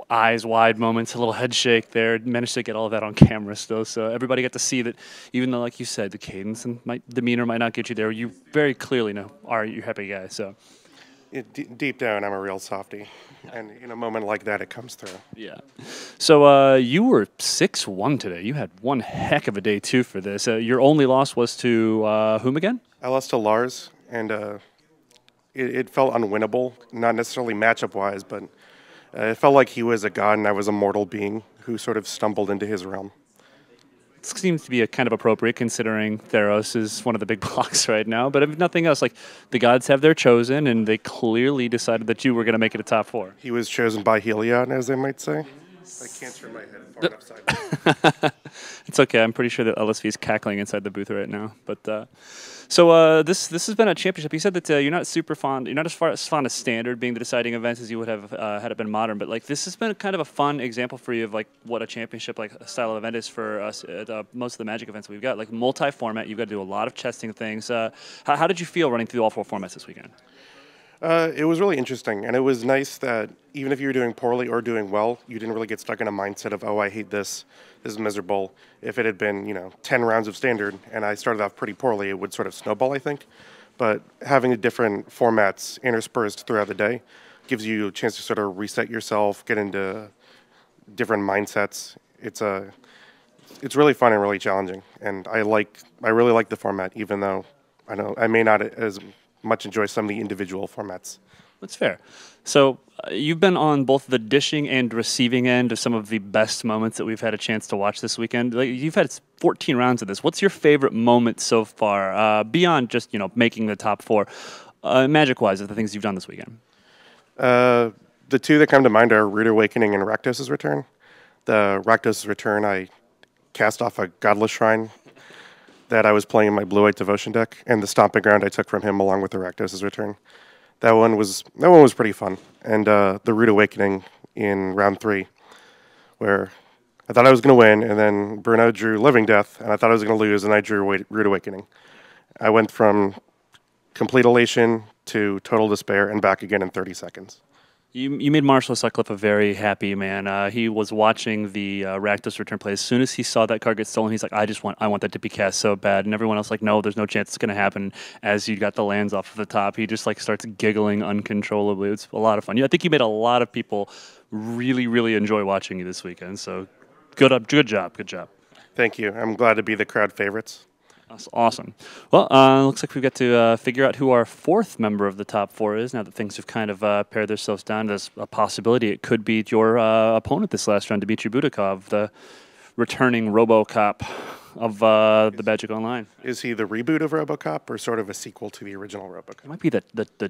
eyes wide moments, a little head shake there. Managed to get all of that on camera still. So everybody got to see that even though, like you said, the cadence and my demeanor might not get you there, you very clearly know you're a happy guy. So Deep down, I'm a real softie. And in a moment like that, it comes through. Yeah. So you were 6-1 today. You had one heck of a day, too, for this. Your only loss was to whom again? I lost to Lars, and it felt unwinnable, not necessarily matchup-wise, but it felt like he was a god and I was a mortal being who sort of stumbled into his realm. It seems to be a kind of appropriate considering Theros is one of the big blocks right now. But if nothing else, like the gods have their chosen, and they clearly decided that you were going to make it a top 4. He was chosen by Helion, as they might say. I can't turn my head far enough side. It's okay. I'm pretty sure that LSV is cackling inside the booth right now. But so this has been a championship. You said that you're not super fond. You're not as fond of standard being the deciding event as you would have had it been modern. But like this has been kind of a fun example for you of like what a championship like a style of event is for us at most of the Magic events we've got. Like multi-format, you've got to do a lot of testing things. How did you feel running through all 4 formats this weekend? It was really interesting, and it was nice that even if you were doing poorly or doing well, you didn't really get stuck in a mindset of, oh, I hate this, this is miserable. If it had been, 10 rounds of standard, and I started off pretty poorly, it would sort of snowball, I think. But having the different formats interspersed throughout the day gives you a chance to sort of reset yourself, get into different mindsets. It's really fun and really challenging, and I really like the format, even though I may not as much enjoy some of the individual formats. That's fair. So you've been on both the dishing and receiving end of some of the best moments that we've had a chance to watch this weekend. Like, you've had 14 rounds of this. What's your favorite moment so far, beyond just making the top 4, Magic-wise, of the things you've done this weekend? The 2 that come to mind are Rude Awakening and Rakdos' Return. The Rakdos' Return, I cast off a Godless Shrine that I was playing in my Blue-White Devotion deck, and the Stomping Ground I took from him along with the Rakdos' Return. That one was pretty fun. And the Rude Awakening in round 3, where I thought I was going to win, and then Bruno drew Living Death, and I thought I was going to lose, and I drew Rude Awakening. I went from complete elation to total despair and back again in 30 seconds. You made Marshall Sutcliffe a very happy man. He was watching the Rakdos Return play. As soon as he saw that card get stolen, he's like, I want that to be cast so bad. And everyone else like, no, there's no chance it's going to happen. As you got the lands off of the top, he just like starts giggling uncontrollably. It's a lot of fun. I think you made a lot of people really, really enjoy watching you this weekend. So good job. Thank you. I'm glad to be the crowd favorites. That's awesome. Well, looks like we've got to figure out who our 4th member of the top 4 is now that things have kind of pared themselves down. There's a possibility it could be your opponent this last round, Dmitriy Butakov, the returning RoboCop of the Magic Online. Is he the reboot of RoboCop or sort of a sequel to the original RoboCop? It might be the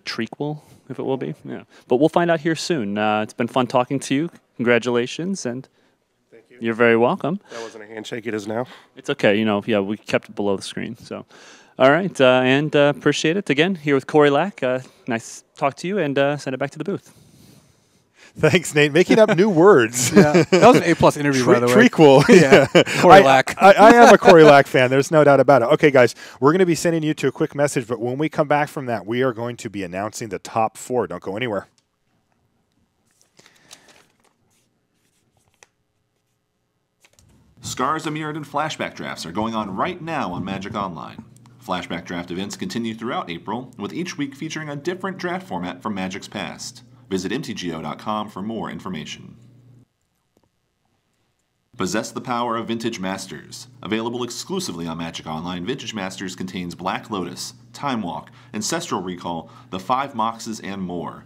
trequel, if it will be. Yeah, but we'll find out here soon. It's been fun talking to you. Congratulations, and you're very welcome. That wasn't a handshake, it is now. It's okay, we kept it below the screen. So, all right, and appreciate it. Again, here with Cory Lack. Nice to talk to you, and send it back to the booth. Thanks, Nate. Making up new words. Yeah, that was an A+ interview, by the way. Trequel. Yeah, Cory Lack. I am a Cory Lack fan. There's no doubt about it. Okay, guys, we're going to be sending you to a quick message, but when we come back from that, we are going to be announcing the top 4. Don't go anywhere. Scars of Mirrodin flashback drafts are going on right now on Magic Online. Flashback draft events continue throughout April, with each week featuring a different draft format from Magic's past. Visit mtgo.com for more information. Possess the power of Vintage Masters. Available exclusively on Magic Online, Vintage Masters contains Black Lotus, Time Walk, Ancestral Recall, the 5 Moxes, and more.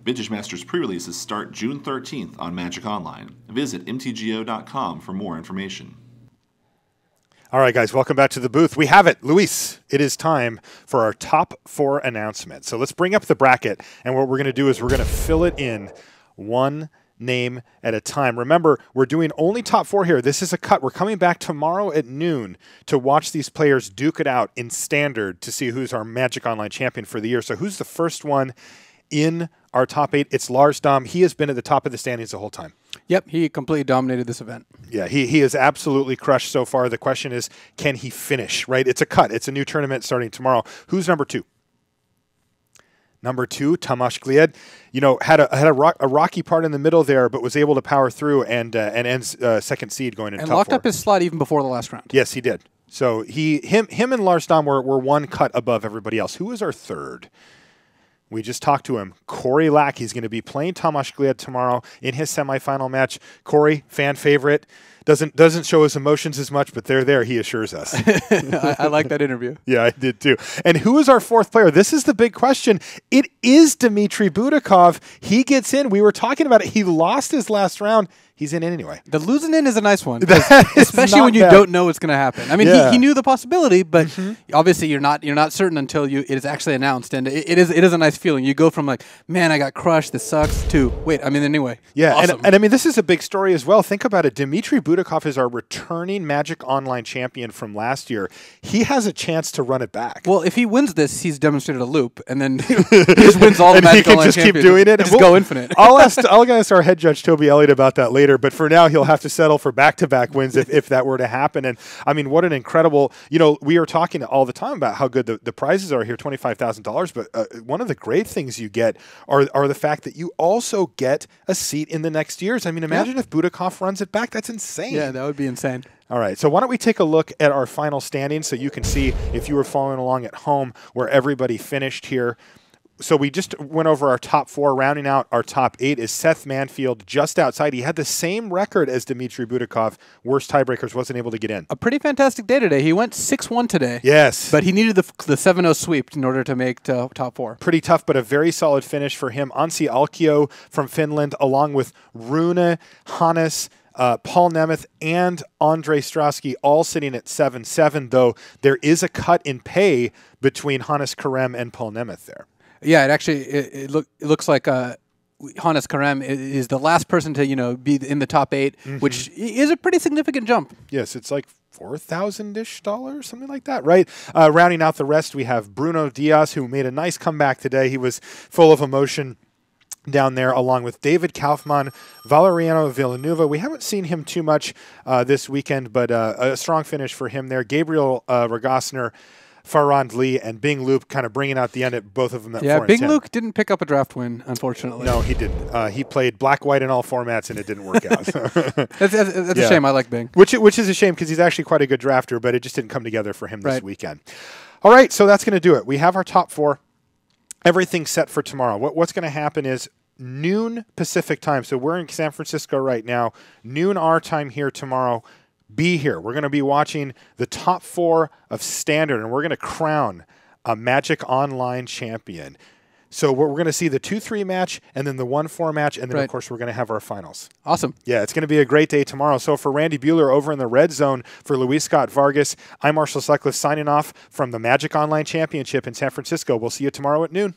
Vintage Masters pre-releases start June 13th on Magic Online. Visit mtgo.com for more information. All right, guys, welcome back to the booth. We have it. Luis, it is time for our top 4 announcement. So let's bring up the bracket, and what we're going to do is we're going to fill it in one name at a time. Remember, we're doing only top 4 here. This is a cut. We're coming back tomorrow at noon to watch these players duke it out in Standard to see who's our Magic Online champion for the year. So who's the first one in our top 8? It's Lars Dom. He has been at the top of the standings the whole time. Yep, he completely dominated this event. Yeah, he is absolutely crushed so far. The question is, can he finish, right? It's a cut. It's a new tournament starting tomorrow. Who's number 2? Number 2, Tomasz Glied, had a rocky part in the middle there, but was able to power through and ends second seed going into top 4. And locked up his slot even before the last round. Yes, he did. So him and Lars Dom were one cut above everybody else. Who is our third? We just talked to him. Cory Lack. He's going to be playing Tomasz Glied tomorrow in his semifinal match. Cory, fan favorite. Doesn't show his emotions as much, but they're there, he assures us. I like that interview. Yeah, I did too. And who is our 4th player? This is the big question. It is Dmitriy Butakov. He gets in. We were talking about it. He lost his last round. He's in anyway. The losing in is a nice one, That is especially when you bad. don't know what's going to happen. I mean, Yeah. he knew the possibility, but obviously you're not certain until it is actually announced, and it is a nice feeling. You go from like, man, I got crushed, this sucks, to wait, I'm in anyway. Yeah, Awesome. and I mean, this is a big story as well. Think about it. Dmitriy Butakov is our returning Magic Online champion from last year. He has a chance to run it back. Well, if he wins this, he's demonstrated a loop, and then he just wins all the And he Magic can Online just keep championships. doing it. Just We'll- go infinite. I'll ask our head judge, Toby Elliott, about that later. But for now, he'll have to settle for back-to-back wins if that were to happen. And, I mean, what an incredible – we are talking all the time about how good the prizes are here, $25,000. But one of the great things you get are the fact that you also get a seat in the next years. I mean, imagine if Butakov runs it back. That's insane. Yeah, that would be insane. All right, so why don't we take a look at our final standings so you can see, if you were following along at home, where everybody finished here. So we just went over our top 4. Rounding out our top 8 is Seth Manfield, just outside. He had the same record as Dmitriy Butakov. Worst tiebreakers, wasn't able to get in. A pretty fantastic day today. He went 6-1 today. Yes. But he needed the 7-0 sweep in order to make top 4. Pretty tough, but a very solid finish for him. Anssi Alkio from Finland, along with Rune, Hannes, Paul Nemeth, and Andre Strasky, all sitting at 7-7, though there is a cut in pay between Hannes Karem and Paul Nemeth there. Yeah, it looks like Hannes Karem is the last person to be in the top 8, which is a pretty significant jump. Yes, it's like $4,000-ish, something like that, right? Rounding out the rest, we have Bruno Diaz, who made a nice comeback today. He was full of emotion down there, along with David Kaufman, Valeriano Villanueva. We haven't seen him too much this weekend, but a strong finish for him there. Gabriel Regassner, Farand Lee, and Bing Luke kind of bringing out the end at both of them at 4 and Bing 10. Luke didn't pick up a draft win, unfortunately. No, he didn't. He played black-white in all formats, and it didn't work out. That's a shame. I like Bing. Which is a shame because he's actually quite a good drafter, but it just didn't come together for him this Right. weekend. All right, so that's going to do it. We have our top 4. Everything's set for tomorrow. What's going to happen is noon Pacific time. So we're in San Francisco right now. Noon our time here tomorrow. Be here. We're going to be watching the top 4 of Standard, and we're going to crown a Magic Online champion. So we're going to see the 2-3 match, and then the 1-4 match, and then, Right. of course, we're going to have our finals. Awesome. Yeah, it's going to be a great day tomorrow. So for Randy Buehler over in the red zone, for Luis Scott Vargas, I'm Marshall Sutcliffe signing off from the Magic Online Championship in San Francisco. We'll see you tomorrow at noon.